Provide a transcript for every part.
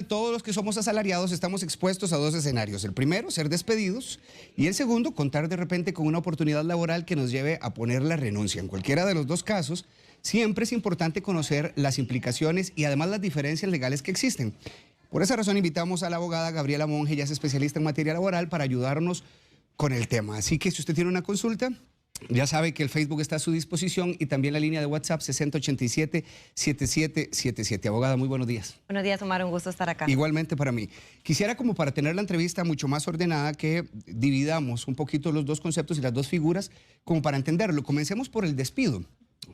todos los que somos asalariados estamos expuestos a dos escenarios. El primero, ser despedidos, y el segundo, contar de repente con una oportunidad laboral que nos lleve a poner la renuncia. En cualquiera de los dos casos, siempre es importante conocer las implicaciones y además las diferencias legales que existen. Por esa razón invitamos a la abogada Gabriela Monge, ella es especialista en materia laboral, para ayudarnos con el tema. Así que si usted tiene una consulta, ya sabe que el Facebook está a su disposición y también la línea de WhatsApp 6087-7777. Abogada, muy buenos días. Buenos días, Omar, un gusto estar acá. Igualmente para mí. Quisiera, como para tener la entrevista mucho más ordenada, que dividamos un poquito los dos conceptos y las dos figuras como para entenderlo. Comencemos por el despido,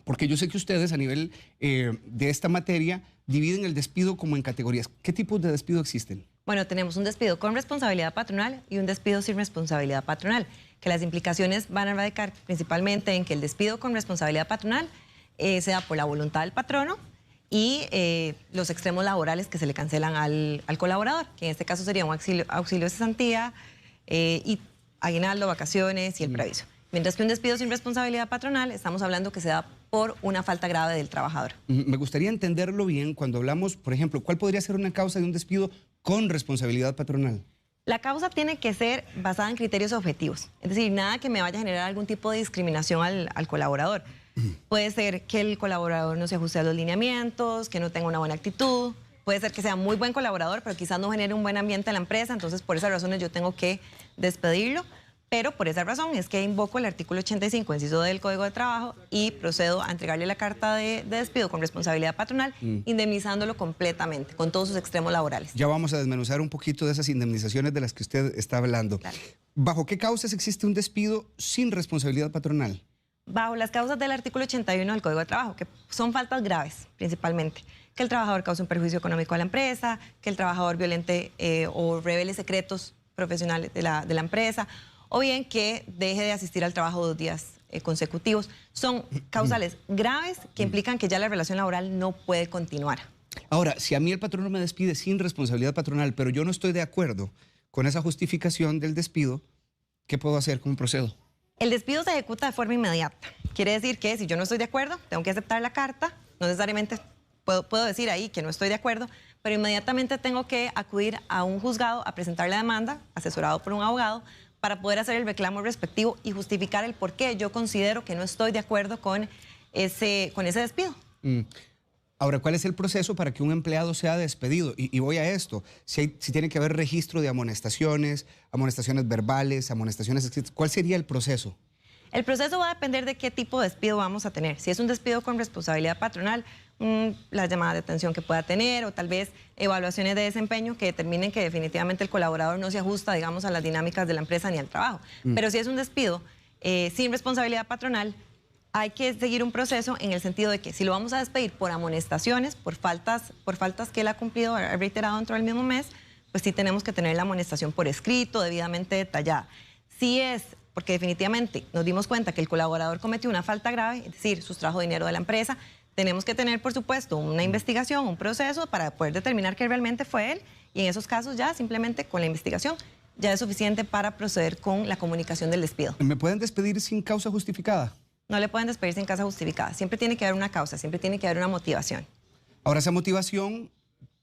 porque yo sé que ustedes a nivel de esta materia dividen el despido como en categorías. ¿Qué tipos de despido existen? Bueno, tenemos un despido con responsabilidad patronal y un despido sin responsabilidad patronal, que las implicaciones van a radicar principalmente en que el despido con responsabilidad patronal sea por la voluntad del patrono y los extremos laborales que se le cancelan al colaborador, que en este caso sería un auxilio de cesantía y aguinaldo, vacaciones y el preaviso. Mientras que un despido sin responsabilidad patronal, estamos hablando que se da por una falta grave del trabajador. Me gustaría entenderlo bien cuando hablamos, por ejemplo, ¿cuál podría ser una causa de un despido con responsabilidad patronal? La causa tiene que ser basada en criterios objetivos, es decir, nada que me vaya a generar algún tipo de discriminación al colaborador. Puede ser que el colaborador no se ajuste a los lineamientos, que no tenga una buena actitud, puede ser que sea muy buen colaborador, pero quizás no genere un buen ambiente en la empresa, entonces por esas razones yo tengo que despedirlo. Pero por esa razón es que invoco el artículo 85, inciso del Código de Trabajo, y procedo a entregarle la carta de despido con responsabilidad patronal, indemnizándolo completamente, con todos sus extremos laborales. Ya vamos a desmenuzar un poquito de esas indemnizaciones de las que usted está hablando. Claro. ¿Bajo qué causas existe un despido sin responsabilidad patronal? Bajo las causas del artículo 81 del Código de Trabajo, que son faltas graves, principalmente. Que el trabajador cause un perjuicio económico a la empresa, que el trabajador violente o revele secretos profesionales de la empresa, o bien que deje de asistir al trabajo 2 días consecutivos. Son causales graves que implican que ya la relación laboral no puede continuar. Ahora, si a mí el patrono me despide sin responsabilidad patronal, pero yo no estoy de acuerdo con esa justificación del despido, ¿qué puedo hacer? ¿Cómo procedo? El despido se ejecuta de forma inmediata. Quiere decir que si yo no estoy de acuerdo, tengo que aceptar la carta. No necesariamente puedo decir ahí que no estoy de acuerdo, pero inmediatamente tengo que acudir a un juzgado a presentar la demanda, asesorado por un abogado, para poder hacer el reclamo respectivo y justificar el por qué yo considero que no estoy de acuerdo con ese despido. Ahora, ¿cuál es el proceso para que un empleado sea despedido? Y voy a esto, si tiene que haber registro de amonestaciones, amonestaciones verbales, amonestaciones escritas, ¿cuál sería el proceso? El proceso va a depender de qué tipo de despido vamos a tener. Si es un despido con responsabilidad patronal, las llamadas de atención que pueda tener o tal vez evaluaciones de desempeño que determinen que definitivamente el colaborador no se ajusta, digamos, a las dinámicas de la empresa ni al trabajo. Pero si es un despido sin responsabilidad patronal, hay que seguir un proceso en el sentido de que si lo vamos a despedir por amonestaciones, por faltas que él ha cumplido, ha reiterado dentro del mismo mes, pues sí tenemos que tener la amonestación por escrito, debidamente detallada. Si es porque definitivamente nos dimos cuenta que el colaborador cometió una falta grave, es decir, sustrajo dinero de la empresa, tenemos que tener, por supuesto, una investigación, un proceso para poder determinar que realmente fue él, y en esos casos ya simplemente con la investigación ya es suficiente para proceder con la comunicación del despido. ¿Me pueden despedir sin causa justificada? No le pueden despedir sin causa justificada, siempre tiene que haber una causa, siempre tiene que haber una motivación. Ahora, esa motivación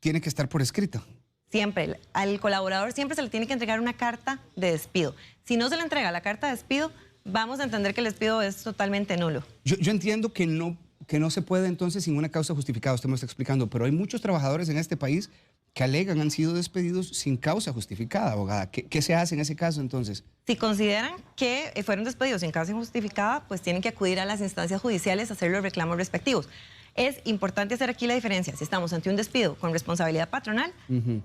tiene que estar por escrito. Siempre, al colaborador siempre se le tiene que entregar una carta de despido. Si no se le entrega la carta de despido, vamos a entender que el despido es totalmente nulo. Yo entiendo que no se puede entonces sin una causa justificada, usted me está explicando, pero hay muchos trabajadores en este país que alegan han sido despedidos sin causa justificada, abogada. ¿Qué se hace en ese caso entonces? Si consideran que fueron despedidos sin causa justificada, pues tienen que acudir a las instancias judiciales a hacer los reclamos respectivos. Es importante hacer aquí la diferencia. Si estamos ante un despido con responsabilidad patronal,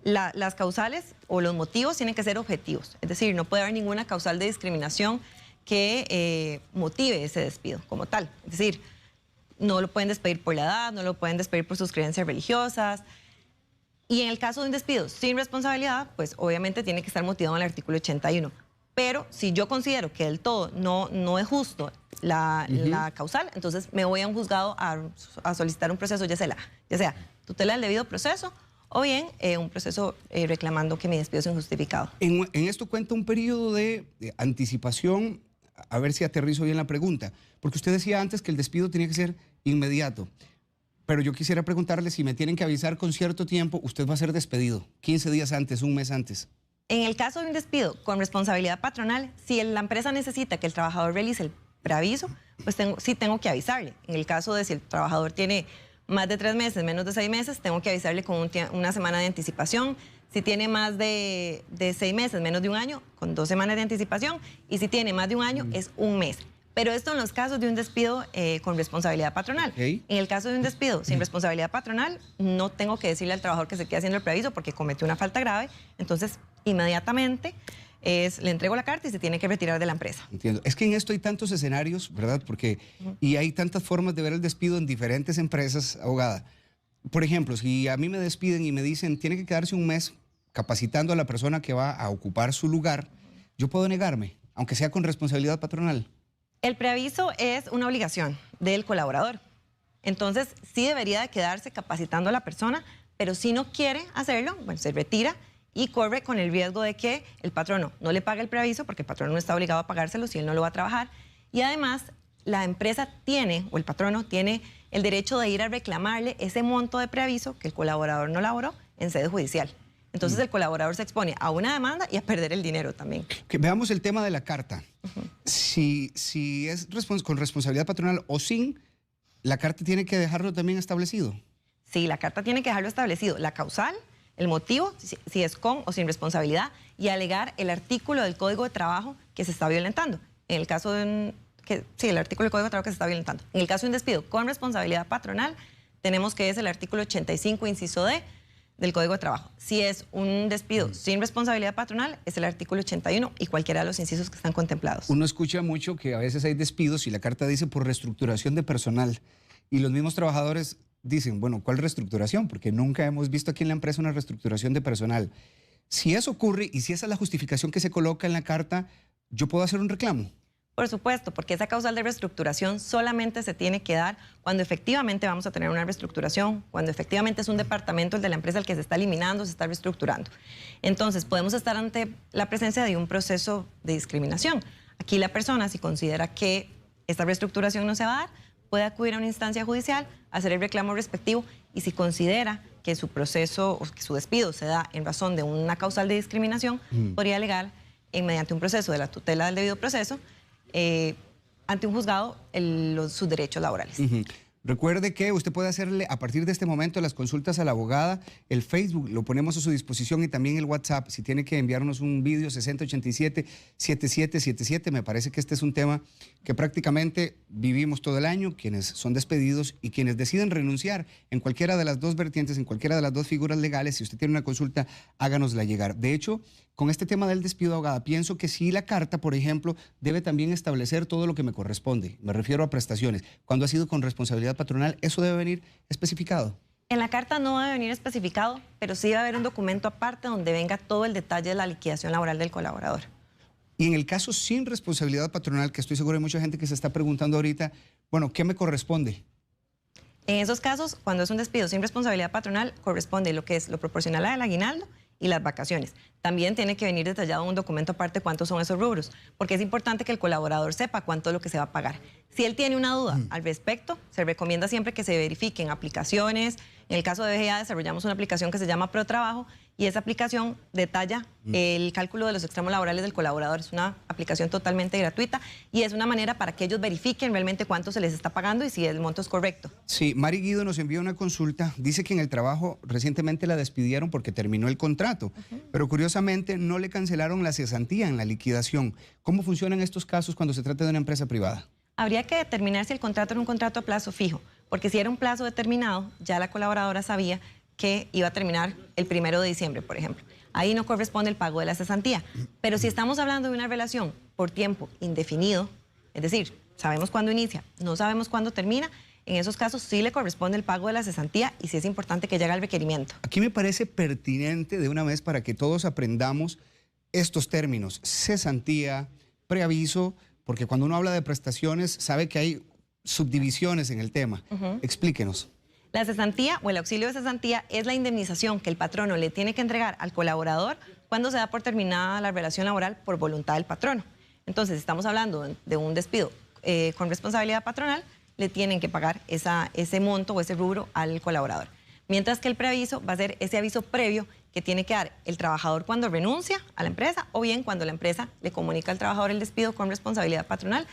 las causales o los motivos tienen que ser objetivos. Es decir, no puede haber ninguna causal de discriminación que motive ese despido como tal. Es decir, no lo pueden despedir por la edad, no lo pueden despedir por sus creencias religiosas. Y en el caso de un despido sin responsabilidad, pues obviamente tiene que estar motivado en el artículo 81. Pero si yo considero que del todo no es justo la causal, entonces me voy a un juzgado a solicitar un proceso, ya sea tutela del debido proceso o bien un proceso reclamando que mi despido es injustificado. En esto cuenta un periodo de anticipación, a ver si aterrizo bien la pregunta, porque usted decía antes que el despido tenía que ser inmediato. Pero yo quisiera preguntarle si me tienen que avisar con cierto tiempo, usted va a ser despedido, 15 días antes, un mes antes. En el caso de un despido con responsabilidad patronal, si la empresa necesita que el trabajador realice el preaviso, pues sí tengo que avisarle. En el caso de si el trabajador tiene más de 3 meses, menos de 6 meses, tengo que avisarle con una semana de anticipación. Si tiene más de 6 meses, menos de un año, con 2 semanas de anticipación. Y si tiene más de un año, es un mes. Pero esto en los casos de un despido con responsabilidad patronal. Okay. En el caso de un despido sin responsabilidad patronal, no tengo que decirle al trabajador que se quede haciendo el preaviso porque cometió una falta grave. Entonces, inmediatamente le entrego la carta y se tiene que retirar de la empresa. Entiendo. Es que en esto hay tantos escenarios, ¿verdad? Porque, y hay tantas formas de ver el despido en diferentes empresas, abogada. Por ejemplo, si a mí me despiden y me dicen, tiene que quedarse un mes capacitando a la persona que va a ocupar su lugar, yo puedo negarme, aunque sea con responsabilidad patronal. El preaviso es una obligación del colaborador. Entonces, sí debería de quedarse capacitando a la persona, pero si no quiere hacerlo, bueno, se retira y corre con el riesgo de que el patrono no le pague el preaviso, porque el patrono no está obligado a pagárselo si él no lo va a trabajar. Y además, la empresa tiene, o el patrono tiene, el derecho de ir a reclamarle ese monto de preaviso que el colaborador no laboró en sede judicial. Entonces, el colaborador se expone a una demanda y a perder el dinero también. Que veamos el tema de la carta. Si es con responsabilidad patronal o sin, ¿la carta tiene que dejarlo también establecido? Sí, la carta tiene que dejarlo establecido. La causal, el motivo, si es con o sin responsabilidad, y alegar el artículo del Código de Trabajo que se está violentando. En el caso de sí, el artículo del Código de Trabajo que se está violentando. En el caso de un despido con responsabilidad patronal, tenemos que es el artículo 85, inciso D, del Código de Trabajo. Si es un despido sin responsabilidad patronal, es el artículo 81 y cualquiera de los incisos que están contemplados. Uno escucha mucho que a veces hay despidos y la carta dice por reestructuración de personal. Y los mismos trabajadores dicen, bueno, ¿cuál reestructuración? Porque nunca hemos visto aquí en la empresa una reestructuración de personal. Si eso ocurre y si esa es la justificación que se coloca en la carta, ¿yo puedo hacer un reclamo? Por supuesto, porque esa causal de reestructuración solamente se tiene que dar cuando efectivamente vamos a tener una reestructuración, cuando efectivamente es un departamento el de la empresa el que se está eliminando, se está reestructurando. Entonces, podemos estar ante la presencia de un proceso de discriminación. Aquí la persona, si considera que esta reestructuración no se va a dar, puede acudir a una instancia judicial, hacer el reclamo respectivo y si considera que su proceso o que su despido se da en razón de una causal de discriminación, podría alegar mediante un proceso de la tutela del debido proceso ante un juzgado sus derechos laborales. Recuerde que usted puede hacerle a partir de este momento las consultas a la abogada, el Facebook lo ponemos a su disposición y también el WhatsApp. Si tiene que enviarnos un vídeo 6087-7777, me parece que este es un tema que prácticamente vivimos todo el año, quienes son despedidos y quienes deciden renunciar en cualquiera de las dos vertientes, en cualquiera de las dos figuras legales. Si usted tiene una consulta, háganosla llegar. De hecho, con este tema del despido, abogada, pienso que sí la carta, por ejemplo, debe también establecer todo lo que me corresponde. Me refiero a prestaciones. Cuando ha sido con responsabilidad patronal, ¿eso debe venir especificado? En la carta no debe venir especificado, pero sí debe haber un documento aparte donde venga todo el detalle de la liquidación laboral del colaborador. Y en el caso sin responsabilidad patronal, que estoy seguro hay mucha gente que se está preguntando ahorita, bueno, ¿qué me corresponde? En esos casos, cuando es un despido sin responsabilidad patronal, corresponde lo que es lo proporcional al aguinaldo y las vacaciones. También tiene que venir detallado un documento aparte cuántos son esos rubros, porque es importante que el colaborador sepa cuánto es lo que se va a pagar. Si él tiene una duda al respecto, se recomienda siempre que se verifiquen aplicaciones. En el caso de BGA desarrollamos una aplicación que se llama ProTrabajo y esa aplicación detalla el cálculo de los extremos laborales del colaborador. Es una aplicación totalmente gratuita y es una manera para que ellos verifiquen realmente cuánto se les está pagando y si el monto es correcto. Sí, Mari Guido nos envió una consulta. Dice que en el trabajo recientemente la despidieron porque terminó el contrato, pero curiosamente no le cancelaron la cesantía en la liquidación. ¿Cómo funcionan estos casos cuando se trata de una empresa privada? Habría que determinar si el contrato era un contrato a plazo fijo, porque si era un plazo determinado, ya la colaboradora sabía que iba a terminar el 1 de diciembre, por ejemplo. Ahí no corresponde el pago de la cesantía. Pero si estamos hablando de una relación por tiempo indefinido, es decir, sabemos cuándo inicia, no sabemos cuándo termina, en esos casos sí le corresponde el pago de la cesantía y sí es importante que llegue al requerimiento. Aquí me parece pertinente de una vez para que todos aprendamos estos términos, cesantía, preaviso, porque cuando uno habla de prestaciones sabe que hay subdivisiones en el tema. Explíquenos. La cesantía o el auxilio de cesantía es la indemnización que el patrono le tiene que entregar al colaborador cuando se da por terminada la relación laboral por voluntad del patrono. Entonces, estamos hablando de un despido con responsabilidad patronal, le tienen que pagar ese monto o ese rubro al colaborador. Mientras que el preaviso va a ser ese aviso previo que tiene que dar el trabajador cuando renuncia a la empresa o bien cuando la empresa le comunica al trabajador el despido con responsabilidad patronal.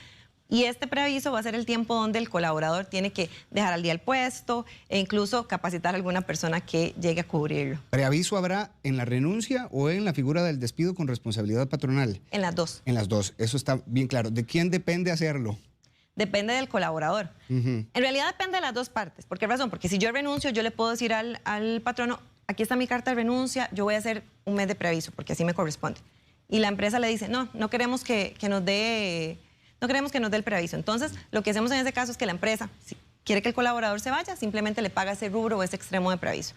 Y este preaviso va a ser el tiempo donde el colaborador tiene que dejar al día el puesto e incluso capacitar a alguna persona que llegue a cubrirlo. ¿Preaviso habrá en la renuncia o en la figura del despido con responsabilidad patronal? En las dos. En las dos, eso está bien claro. ¿De quién depende hacerlo? Depende del colaborador. En realidad depende de las dos partes. ¿Por qué razón? Porque si yo renuncio, yo le puedo decir al patrono, aquí está mi carta de renuncia, yo voy a hacer un mes de preaviso, porque así me corresponde. Y la empresa le dice, no queremos que nos dé... No queremos que nos dé el preaviso. Entonces, lo que hacemos en ese caso es que la empresa, si quiere que el colaborador se vaya, simplemente le paga ese rubro o ese extremo de preaviso.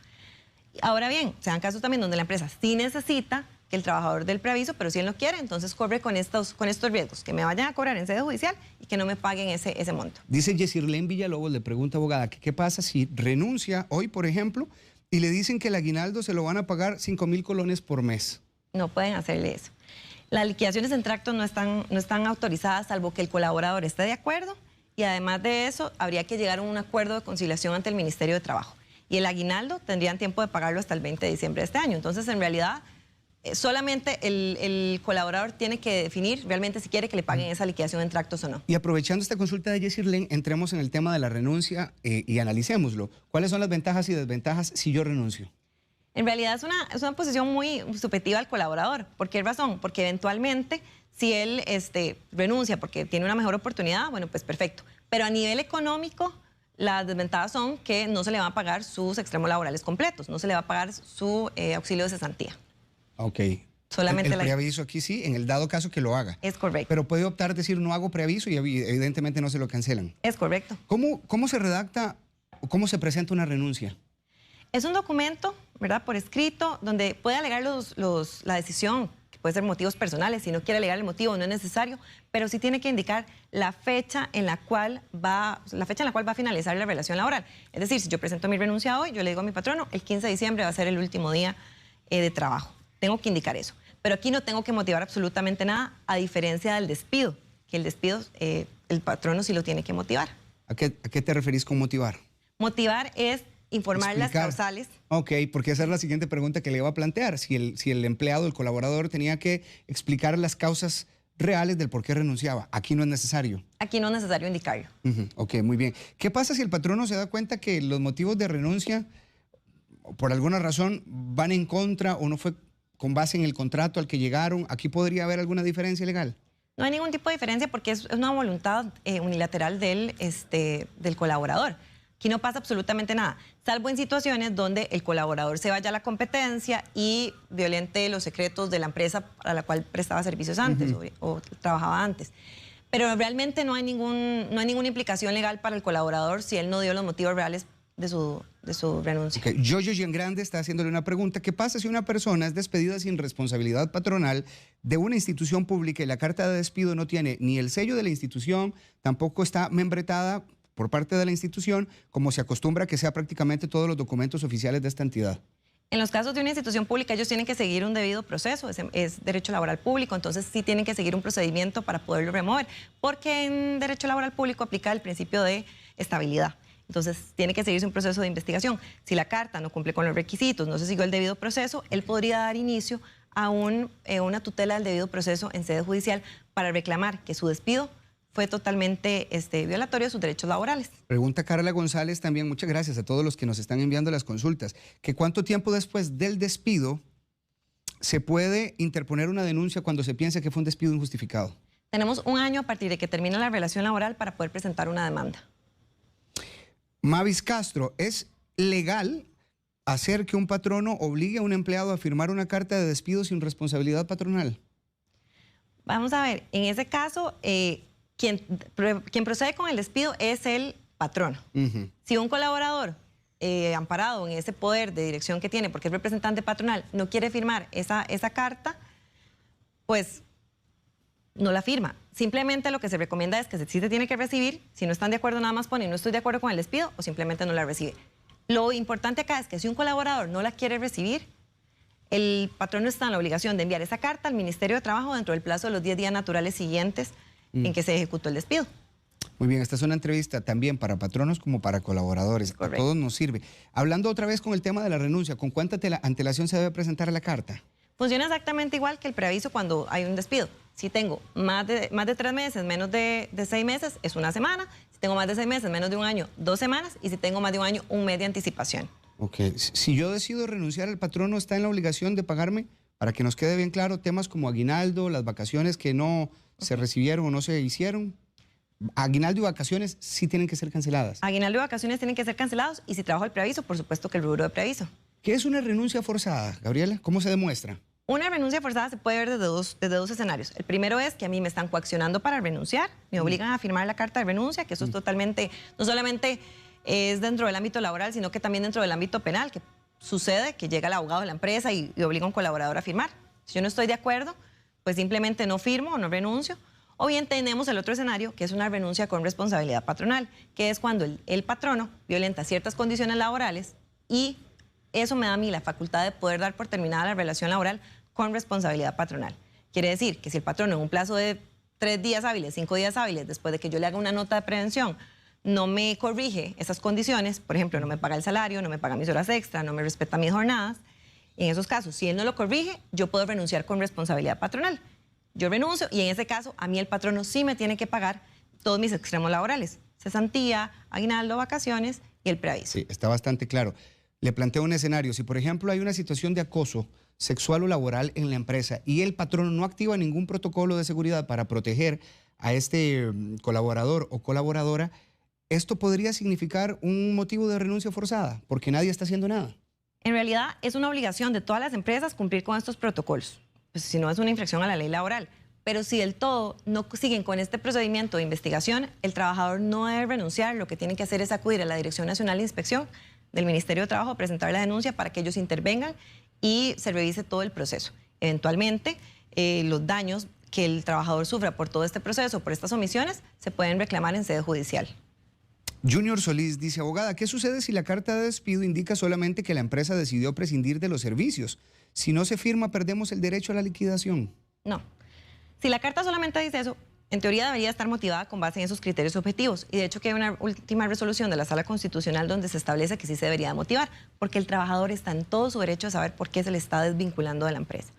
Ahora bien, se dan casos también donde la empresa sí necesita que el trabajador dé el preaviso, pero si él no quiere, entonces cobre con estos riesgos, que me vayan a cobrar en sede judicial y que no me paguen ese monto. Dice Yesirlén Villalobos, le pregunta abogada, ¿qué pasa si renuncia hoy, por ejemplo, y le dicen que el aguinaldo se lo van a pagar 5,000 colones por mes? No pueden hacerle eso. Las liquidaciones en tracto no están autorizadas salvo que el colaborador esté de acuerdo y además de eso habría que llegar a un acuerdo de conciliación ante el Ministerio de Trabajo. Y el aguinaldo tendrían tiempo de pagarlo hasta el 20 de diciembre de este año. Entonces, en realidad, solamente el colaborador tiene que definir realmente si quiere que le paguen esa liquidación en tractos o no. Y aprovechando esta consulta de Yesirlén, entremos en el tema de la renuncia y analicémoslo. ¿Cuáles son las ventajas y desventajas si yo renuncio? En realidad es una posición muy subjetiva al colaborador. ¿Por qué razón? Porque eventualmente, si él renuncia porque tiene una mejor oportunidad, bueno, pues perfecto. Pero a nivel económico, las desventajas son que no se le van a pagar sus extremos laborales completos, no se le va a pagar su auxilio de cesantía. Ok. Solamente el preaviso aquí sí, en el dado caso que lo haga. Es correcto. Pero puede optar decir no hago preaviso y evidentemente no se lo cancelan. Es correcto. ¿Cómo se redacta o cómo se presenta una renuncia? Es un documento, ¿verdad?, por escrito, donde puede alegar la decisión, que puede ser motivos personales, si no quiere alegar el motivo no es necesario, pero sí tiene que indicar la fecha en la cual va a finalizar la relación laboral. Es decir, si yo presento mi renuncia hoy, yo le digo a mi patrono, el 15 de diciembre va a ser el último día de trabajo. Tengo que indicar eso. Pero aquí no tengo que motivar absolutamente nada, a diferencia del despido, que el despido el patrono sí lo tiene que motivar. ¿A qué te referís con motivar? Motivar es informar las causales. Ok, porque esa es la siguiente pregunta que le iba a plantear. Si el empleado, el colaborador, tenía que explicar las causas reales del por qué renunciaba. Aquí no es necesario. Aquí no es necesario indicarlo. Ok, muy bien. ¿Qué pasa si el patrono se da cuenta que los motivos de renuncia, por alguna razón, van en contra o no fue con base en el contrato al que llegaron? ¿Aquí podría haber alguna diferencia legal? No hay ningún tipo de diferencia porque es una voluntad unilateral del colaborador. Aquí no pasa absolutamente nada, salvo en situaciones donde el colaborador se vaya a la competencia y violente los secretos de la empresa a la cual prestaba servicios antes o trabajaba antes. Pero realmente no hay ninguna implicación legal para el colaborador si él no dio los motivos reales de su renuncia. Okay. Yoyo Giangrande está haciéndole una pregunta. ¿Qué pasa si una persona es despedida sin responsabilidad patronal de una institución pública y la carta de despido no tiene ni el sello de la institución, tampoco está membretada por parte de la institución, como se acostumbra que sea prácticamente todos los documentos oficiales de esta entidad? En los casos de una institución pública, ellos tienen que seguir un debido proceso, es derecho laboral público, entonces sí tienen que seguir un procedimiento para poderlo remover, porque en derecho laboral público aplica el principio de estabilidad. Entonces, tiene que seguirse un proceso de investigación. Si la carta no cumple con los requisitos, no se siguió el debido proceso, él podría dar inicio a una tutela del debido proceso en sede judicial para reclamar que su despido fue totalmente violatorio de sus derechos laborales. Pregunta Carla González también, muchas gracias a todos los que nos están enviando las consultas, que cuánto tiempo después del despido se puede interponer una denuncia cuando se piensa que fue un despido injustificado. Tenemos un año a partir de que termine la relación laboral para poder presentar una demanda. Mavis Castro, ¿es legal hacer que un patrono obligue a un empleado a firmar una carta de despido sin responsabilidad patronal? Vamos a ver, en ese caso, quien procede con el despido es el patrono. Si un colaborador amparado en ese poder de dirección que tiene, porque es representante patronal, no quiere firmar esa carta, pues no la firma. Simplemente lo que se recomienda es que sí se tiene que recibir. Si no están de acuerdo, nada más ponen no estoy de acuerdo con el despido o simplemente no la recibe. Lo importante acá es que si un colaborador no la quiere recibir, el patrono está en la obligación de enviar esa carta al Ministerio de Trabajo dentro del plazo de los 10 días naturales siguientes en que se ejecutó el despido. Muy bien, esta es una entrevista también para patronos como para colaboradores. Correcto. A todos nos sirve. Hablando otra vez con el tema de la renuncia, ¿con cuánta antelación se debe presentar la carta? Funciona exactamente igual que el preaviso cuando hay un despido. Si tengo más de 3 meses, menos de 6 meses, es una semana. Si tengo más de 6 meses, menos de un año, 2 semanas. Y si tengo más de un año, un mes de anticipación. Ok, si yo decido renunciar, el patrono está en la obligación de pagarme, para que nos quede bien claro, temas como aguinaldo, las vacaciones que no se recibieron o no se hicieron. Aguinaldo y vacaciones sí tienen que ser canceladas. Aguinaldo y vacaciones tienen que ser cancelados y si trabajo el preaviso, por supuesto que el rubro de preaviso. ¿Qué es una renuncia forzada, Gabriela? ¿Cómo se demuestra? Una renuncia forzada se puede ver desde dos escenarios. El primero es que a mí me están coaccionando para renunciar, me obligan a firmar la carta de renuncia, que eso es totalmente, no solamente es dentro del ámbito laboral, sino que también dentro del ámbito penal, que sucede que llega el abogado de la empresa y obliga a un colaborador a firmar. Si yo no estoy de acuerdo, pues simplemente no firmo o no renuncio. O bien tenemos el otro escenario, que es una renuncia con responsabilidad patronal, que es cuando el patrono violenta ciertas condiciones laborales y eso me da a mí la facultad de poder dar por terminada la relación laboral con responsabilidad patronal. Quiere decir que si el patrono en un plazo de 3 días hábiles, 5 días hábiles, después de que yo le haga una nota de prevención, no me corrige esas condiciones, por ejemplo, no me paga el salario, no me paga mis horas extra, no me respeta mis jornadas, en esos casos, si él no lo corrige, yo puedo renunciar con responsabilidad patronal. Yo renuncio y en ese caso a mí el patrono sí me tiene que pagar todos mis extremos laborales, cesantía, aguinaldo, vacaciones y el preaviso. Sí, está bastante claro. Le planteo un escenario. Si, por ejemplo, hay una situación de acoso sexual o laboral en la empresa y el patrono no activa ningún protocolo de seguridad para proteger a este colaborador o colaboradora, ¿esto podría significar un motivo de renuncia forzada? Porque nadie está haciendo nada. En realidad es una obligación de todas las empresas cumplir con estos protocolos. Pues si no es una infracción a la ley laboral. Pero si del todo no siguen con este procedimiento de investigación, el trabajador no debe renunciar. Lo que tiene que hacer es acudir a la Dirección Nacional de Inspección del Ministerio de Trabajo, presentar la denuncia para que ellos intervengan y se revise todo el proceso. Eventualmente, los daños que el trabajador sufra por todo este proceso, por estas omisiones, se pueden reclamar en sede judicial. Junior Solís dice, abogada, ¿qué sucede si la carta de despido indica solamente que la empresa decidió prescindir de los servicios? Si no se firma, perdemos el derecho a la liquidación. No. Si la carta solamente dice eso, en teoría debería estar motivada con base en esos criterios objetivos. Y de hecho que hay una última resolución de la Sala Constitucional donde se establece que sí se debería motivar, porque el trabajador está en todo su derecho a saber por qué se le está desvinculando de la empresa.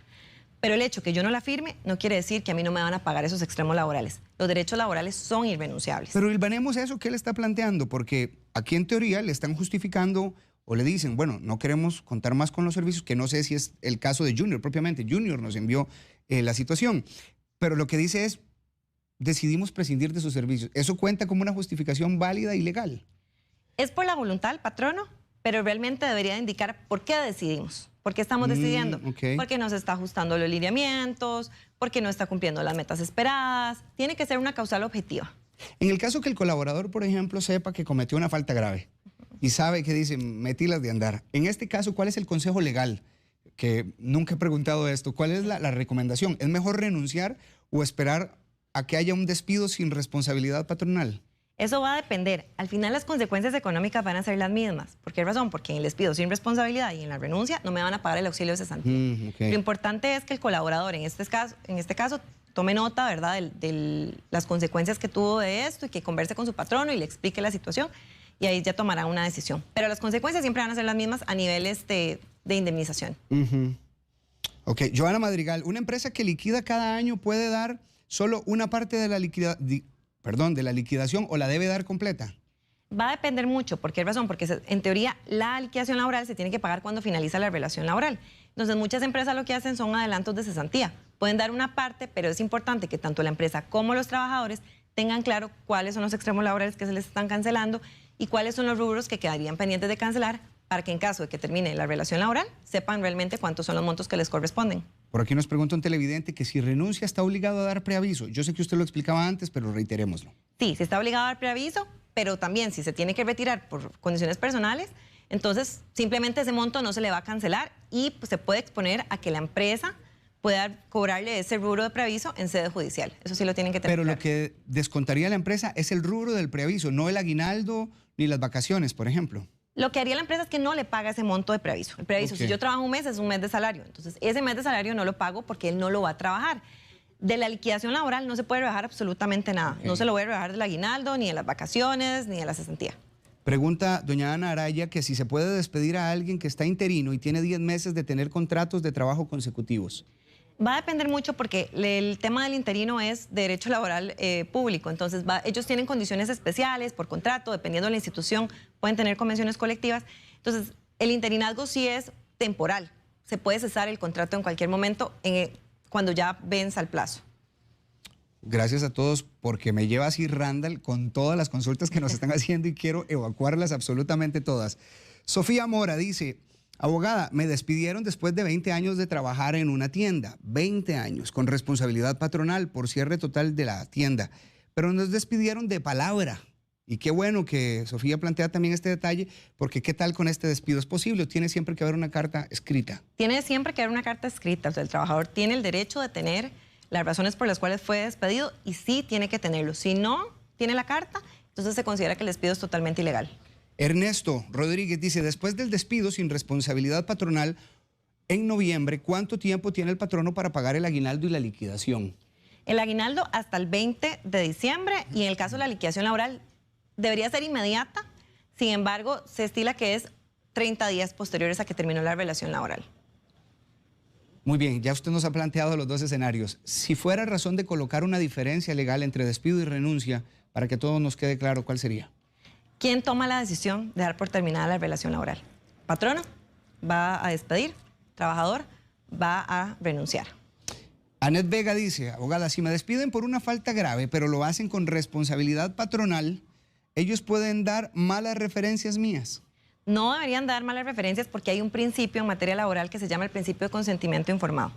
Pero el hecho que yo no la firme no quiere decir que a mí no me van a pagar esos extremos laborales. Los derechos laborales son irrenunciables. Pero hilvanemos eso que él está planteando, porque aquí en teoría le están justificando o le dicen, bueno, no queremos contar más con los servicios, que no sé si es el caso de Junior propiamente. Junior nos envió la situación. Pero lo que dice es, decidimos prescindir de sus servicios. ¿Eso cuenta como una justificación válida y legal? Es por la voluntad del patrono, pero realmente debería indicar por qué decidimos. ¿Por qué estamos decidiendo? Okay. Porque no se está ajustando los lineamientos, porque no está cumpliendo las metas esperadas. Tiene que ser una causal objetiva. En el caso que el colaborador, por ejemplo, sepa que cometió una falta grave y sabe que dice, metilas de andar. En este caso, ¿cuál es el consejo legal? Que nunca he preguntado esto. ¿Cuál es la recomendación? ¿Es mejor renunciar o esperar a que haya un despido sin responsabilidad patronal? Eso va a depender. Al final las consecuencias económicas van a ser las mismas. ¿Por qué razón? Porque en el despido sin responsabilidad y en la renuncia no me van a pagar el auxilio de cesantía. Okay. Lo importante es que el colaborador en este caso tome nota, ¿verdad?, de las consecuencias que tuvo de esto y que converse con su patrono y le explique la situación y ahí ya tomará una decisión. Pero las consecuencias siempre van a ser las mismas a niveles de indemnización. Ok, Joana Madrigal, una empresa que liquida cada año puede dar solo una parte de la liquidación o la debe dar completa. Va a depender mucho. ¿Por qué razón? Porque en teoría la liquidación laboral se tiene que pagar cuando finaliza la relación laboral. Entonces muchas empresas lo que hacen son adelantos de cesantía. Pueden dar una parte, pero es importante que tanto la empresa como los trabajadores tengan claro cuáles son los extremos laborales que se les están cancelando y cuáles son los rubros que quedarían pendientes de cancelar para que en caso de que termine la relación laboral sepan realmente cuántos son los montos que les corresponden. Por aquí nos pregunta un televidente que si renuncia está obligado a dar preaviso. Yo sé que usted lo explicaba antes, pero reiterémoslo. Sí, se está obligado a dar preaviso, pero también si se tiene que retirar por condiciones personales, entonces simplemente ese monto no se le va a cancelar y pues, se puede exponer a que la empresa pueda cobrarle ese rubro de preaviso en sede judicial. Eso sí lo tienen que tener Pero claro. lo que descontaría la empresa es el rubro del preaviso, no el aguinaldo ni las vacaciones, por ejemplo. Lo que haría la empresa es que no le paga ese monto de preaviso. El preaviso, si yo trabajo un mes, es un mes de salario. Entonces, ese mes de salario no lo pago porque él no lo va a trabajar. De la liquidación laboral no se puede rebajar absolutamente nada. Okay. No se lo voy a rebajar del aguinaldo, ni de las vacaciones, ni de la cesantía. Pregunta doña Ana Araya que si se puede despedir a alguien que está interino y tiene 10 meses de tener contratos de trabajo consecutivos. Va a depender mucho porque el tema del interino es de derecho laboral público. Entonces, ellos tienen condiciones especiales por contrato, dependiendo de la institución, pueden tener convenciones colectivas. Entonces, el interinazgo sí es temporal. Se puede cesar el contrato en cualquier momento cuando ya venza el plazo. Gracias a todos porque me lleva así Randall con todas las consultas que nos están haciendo y quiero evacuarlas absolutamente todas. Sofía Mora dice, abogada, me despidieron después de 20 años de trabajar en una tienda, 20 años, con responsabilidad patronal por cierre total de la tienda, pero nos despidieron de palabra. Y qué bueno que Sofía plantea también este detalle, porque ¿qué tal con este despido? ¿Es posible o tiene siempre que haber una carta escrita? Tiene siempre que haber una carta escrita, o sea, el trabajador tiene el derecho de tener las razones por las cuales fue despedido y sí tiene que tenerlo. Si no tiene la carta, entonces se considera que el despido es totalmente ilegal. Ernesto Rodríguez dice, después del despido sin responsabilidad patronal, en noviembre, ¿cuánto tiempo tiene el patrono para pagar el aguinaldo y la liquidación? El aguinaldo hasta el 20 de diciembre y en el caso de la liquidación laboral debería ser inmediata. Sin embargo, se estila que es 30 días posteriores a que terminó la relación laboral. Muy bien, ya usted nos ha planteado los dos escenarios. Si fuera razón de colocar una diferencia legal entre despido y renuncia, para que todo nos quede claro, ¿cuál sería? ¿Quién toma la decisión de dar por terminada la relación laboral? Patrono va a despedir, trabajador va a renunciar. Anet Vega dice, abogada, si me despiden por una falta grave, pero lo hacen con responsabilidad patronal, ¿ellos pueden dar malas referencias mías? No deberían dar malas referencias porque hay un principio en materia laboral que se llama el principio de consentimiento informado.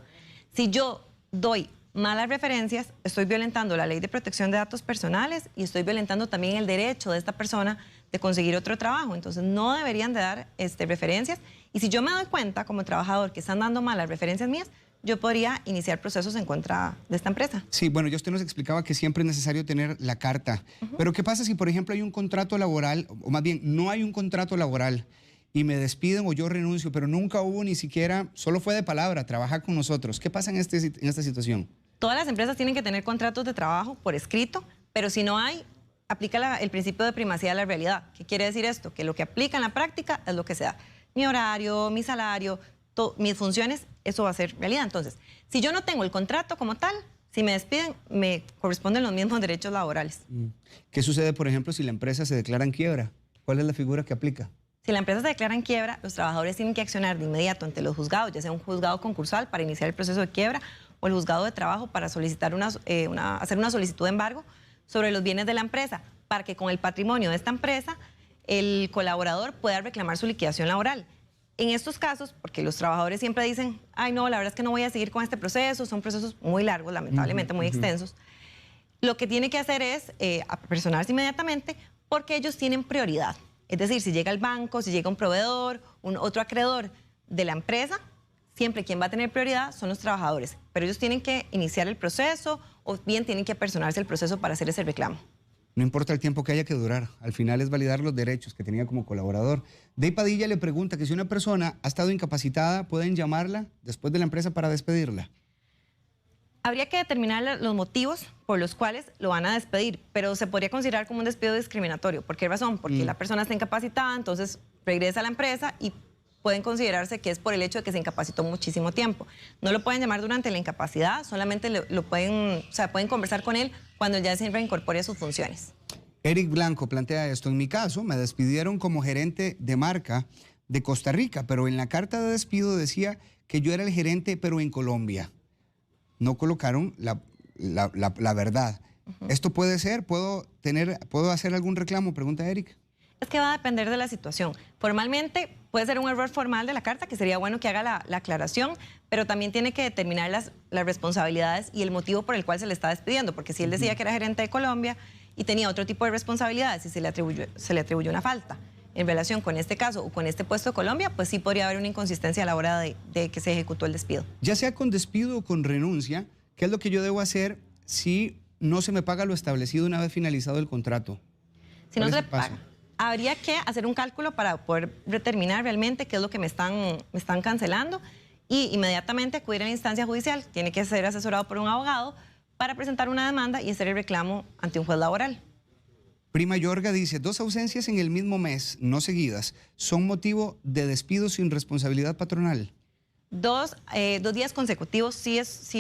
Si yo doy malas referencias, estoy violentando la ley de protección de datos personales y estoy violentando también el derecho de esta persona de conseguir otro trabajo. Entonces, no deberían de dar referencias. Y si yo me doy cuenta como trabajador que están dando malas referencias mías, yo podría iniciar procesos en contra de esta empresa. Sí, bueno, ya usted nos explicaba que siempre es necesario tener la carta. Pero ¿qué pasa si, por ejemplo, hay un contrato laboral, o más bien, no hay un contrato laboral y me despiden o yo renuncio, pero nunca hubo ni siquiera, solo fue de palabra, trabajar con nosotros? ¿Qué pasa en esta situación? Todas las empresas tienen que tener contratos de trabajo por escrito, pero si no hay, aplica el principio de primacía de la realidad. ¿Qué quiere decir esto? Que lo que aplica en la práctica es lo que se da. Mi horario, mi salario, mis funciones, eso va a ser realidad. Entonces, si yo no tengo el contrato como tal, si me despiden, me corresponden los mismos derechos laborales. ¿Qué sucede, por ejemplo, si la empresa se declara en quiebra? ¿Cuál es la figura que aplica? Si la empresa se declara en quiebra, los trabajadores tienen que accionar de inmediato ante los juzgados, ya sea un juzgado concursal para iniciar el proceso de quiebra o el juzgado de trabajo para solicitar hacer una solicitud de embargo sobre los bienes de la empresa, para que con el patrimonio de esta empresa el colaborador pueda reclamar su liquidación laboral. En estos casos, porque los trabajadores siempre dicen, ay no, la verdad es que no voy a seguir con este proceso, son procesos muy largos, lamentablemente muy extensos, lo que tiene que hacer es apersonarse inmediatamente porque ellos tienen prioridad. Es decir, si llega el banco, si llega un proveedor, otro acreedor de la empresa, siempre quien va a tener prioridad son los trabajadores, pero ellos tienen que iniciar el proceso o bien tienen que apersonarse el proceso para hacer ese reclamo. No importa el tiempo que haya que durar, al final es validar los derechos que tenía como colaborador. Dey Padilla le pregunta que si una persona ha estado incapacitada, ¿pueden llamarla después de la empresa para despedirla? Habría que determinar los motivos por los cuales lo van a despedir, pero se podría considerar como un despido discriminatorio. ¿Por qué razón? Porque la persona está incapacitada, entonces regresa a la empresa y pueden considerarse que es por el hecho de que se incapacitó muchísimo tiempo. No lo pueden llamar durante la incapacidad, solamente pueden conversar con él cuando ya se reincorpore a sus funciones. Eric Blanco plantea esto. En mi caso, me despidieron como gerente de marca de Costa Rica, pero en la carta de despido decía que yo era el gerente, pero en Colombia. No colocaron la verdad. ¿Esto puede ser? ¿Puedo hacer algún reclamo? Pregunta Eric. Es que va a depender de la situación. Formalmente puede ser un error formal de la carta, que sería bueno que haga la aclaración, pero también tiene que determinar las responsabilidades y el motivo por el cual se le está despidiendo, porque si él decía que era gerente de Colombia y tenía otro tipo de responsabilidades y se le atribuyó una falta en relación con este caso o con este puesto de Colombia, pues sí podría haber una inconsistencia a la hora de que se ejecutó el despido. Ya sea con despido o con renuncia, ¿qué es lo que yo debo hacer si no se me paga lo establecido una vez finalizado el contrato? Si no se le paga, habría que hacer un cálculo para poder determinar realmente qué es lo que me están cancelando y inmediatamente acudir a la instancia judicial. Tiene que ser asesorado por un abogado para presentar una demanda y hacer el reclamo ante un juez laboral. Prima Yorga dice, 2 ausencias en el mismo mes, no seguidas, son motivo de despido sin responsabilidad patronal. 2 días consecutivos sí es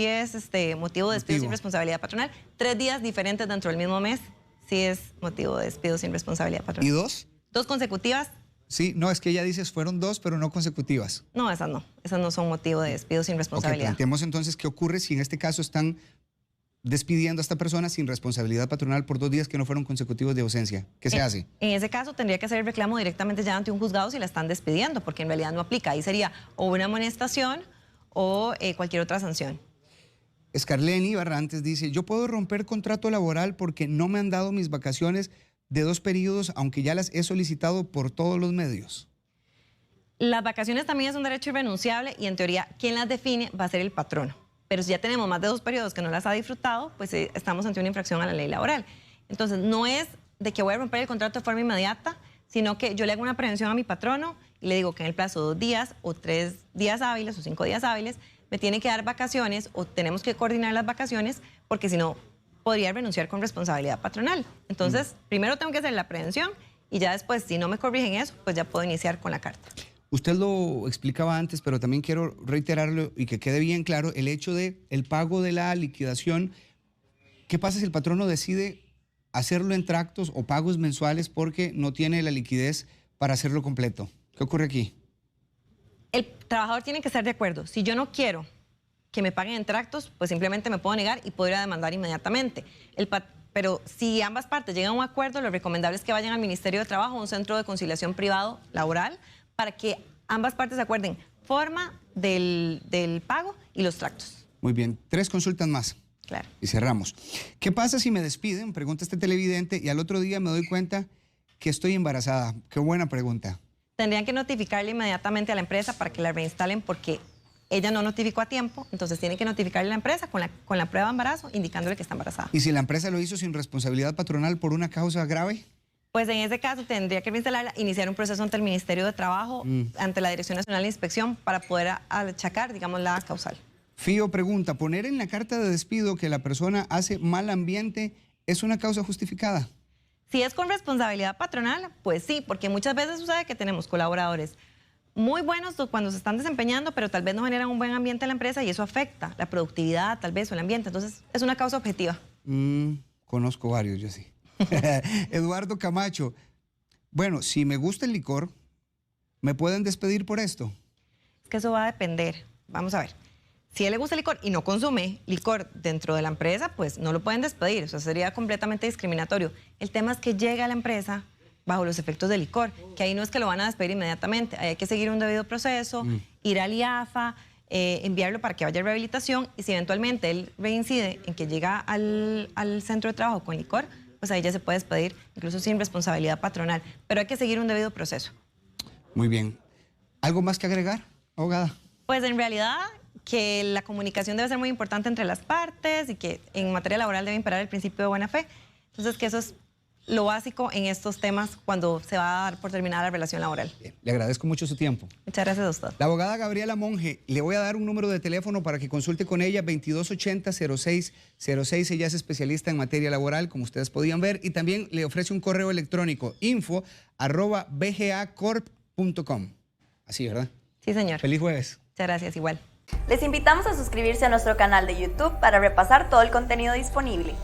motivo de despido sin responsabilidad patronal. 3 días diferentes dentro del mismo mes sí es motivo de despido sin responsabilidad patronal. ¿Y 2? 2 consecutivas. Sí, no, es que ella dice fueron 2, pero no consecutivas. No, esas no son motivo de despido sin responsabilidad. Planteemos entonces qué ocurre si en este caso están despidiendo a esta persona sin responsabilidad patronal por 2 días que no fueron consecutivos de ausencia. ¿Qué se hace? En ese caso tendría que hacer el reclamo directamente ya ante un juzgado si la están despidiendo, porque en realidad no aplica. Ahí sería o una amonestación o cualquier otra sanción. Escarleni Barrantes dice, yo puedo romper contrato laboral porque no me han dado mis vacaciones de 2 periodos, aunque ya las he solicitado por todos los medios. Las vacaciones también es un derecho irrenunciable y en teoría quien las define va a ser el patrono. Pero si ya tenemos más de 2 periodos que no las ha disfrutado, pues estamos ante una infracción a la ley laboral. Entonces no es de que voy a romper el contrato de forma inmediata, sino que yo le hago una prevención a mi patrono y le digo que en el plazo de 2 días o 3 días hábiles o 5 días hábiles me tiene que dar vacaciones o tenemos que coordinar las vacaciones porque si no podría renunciar con responsabilidad patronal. Entonces, primero tengo que hacer la prevención y ya después, si no me corrigen eso, pues ya puedo iniciar con la carta. Usted lo explicaba antes, pero también quiero reiterarlo y que quede bien claro el hecho de el pago de la liquidación. ¿Qué pasa si el patrono decide hacerlo en tractos o pagos mensuales porque no tiene la liquidez para hacerlo completo? ¿Qué ocurre aquí? El trabajador tiene que estar de acuerdo. Si yo no quiero que me paguen en tractos, pues simplemente me puedo negar y puedo ir a demandar inmediatamente. Pero si ambas partes llegan a un acuerdo, lo recomendable es que vayan al Ministerio de Trabajo, a un centro de conciliación privado laboral, para que ambas partes se acuerden forma del pago y los tractos. Muy bien, 3 consultas más. Claro. Y cerramos. ¿Qué pasa si me despiden? Pregunta este televidente y al otro día me doy cuenta que estoy embarazada. Qué buena pregunta. Tendrían que notificarle inmediatamente a la empresa para que la reinstalen porque ella no notificó a tiempo, entonces tiene que notificarle a la empresa con la prueba de embarazo indicándole que está embarazada. ¿Y si la empresa lo hizo sin responsabilidad patronal por una causa grave? Pues en ese caso tendría que reinstalarla, iniciar un proceso ante el Ministerio de Trabajo, ante la Dirección Nacional de Inspección para poder achacar, digamos, la causal. Fío pregunta, ¿poner en la carta de despido que la persona hace mal ambiente es una causa justificada? Si es con responsabilidad patronal, pues sí, porque muchas veces sucede que tenemos colaboradores muy buenos cuando se están desempeñando, pero tal vez no generan un buen ambiente en la empresa y eso afecta la productividad, tal vez, o el ambiente. Entonces, es una causa objetiva. Conozco varios, yo sí. Eduardo Camacho, bueno, si me gusta el licor, ¿me pueden despedir por esto? Es que eso va a depender. Vamos a ver. Si a él le gusta el licor y no consume licor dentro de la empresa, pues no lo pueden despedir. O sea, sería completamente discriminatorio. El tema es que llega a la empresa bajo los efectos del licor, que ahí no es que lo van a despedir inmediatamente. Hay que seguir un debido proceso, ir al IAFA, enviarlo para que vaya a rehabilitación y si eventualmente él reincide en que llega al centro de trabajo con licor, pues ahí ya se puede despedir, incluso sin responsabilidad patronal. Pero hay que seguir un debido proceso. Muy bien. ¿Algo más que agregar, abogada? Pues en realidad que la comunicación debe ser muy importante entre las partes y que en materia laboral debe imperar el principio de buena fe. Entonces, que eso es lo básico en estos temas cuando se va a dar por terminada la relación laboral. Bien, le agradezco mucho su tiempo. Muchas gracias a usted. La abogada Gabriela Monge, le voy a dar un número de teléfono para que consulte con ella, 2280-0606. Ella es especialista en materia laboral, como ustedes podían ver, y también le ofrece un correo electrónico, info@bgacorp.com. Así, ¿verdad? Sí, señor. Feliz jueves. Muchas gracias, igual. Les invitamos a suscribirse a nuestro canal de YouTube para repasar todo el contenido disponible.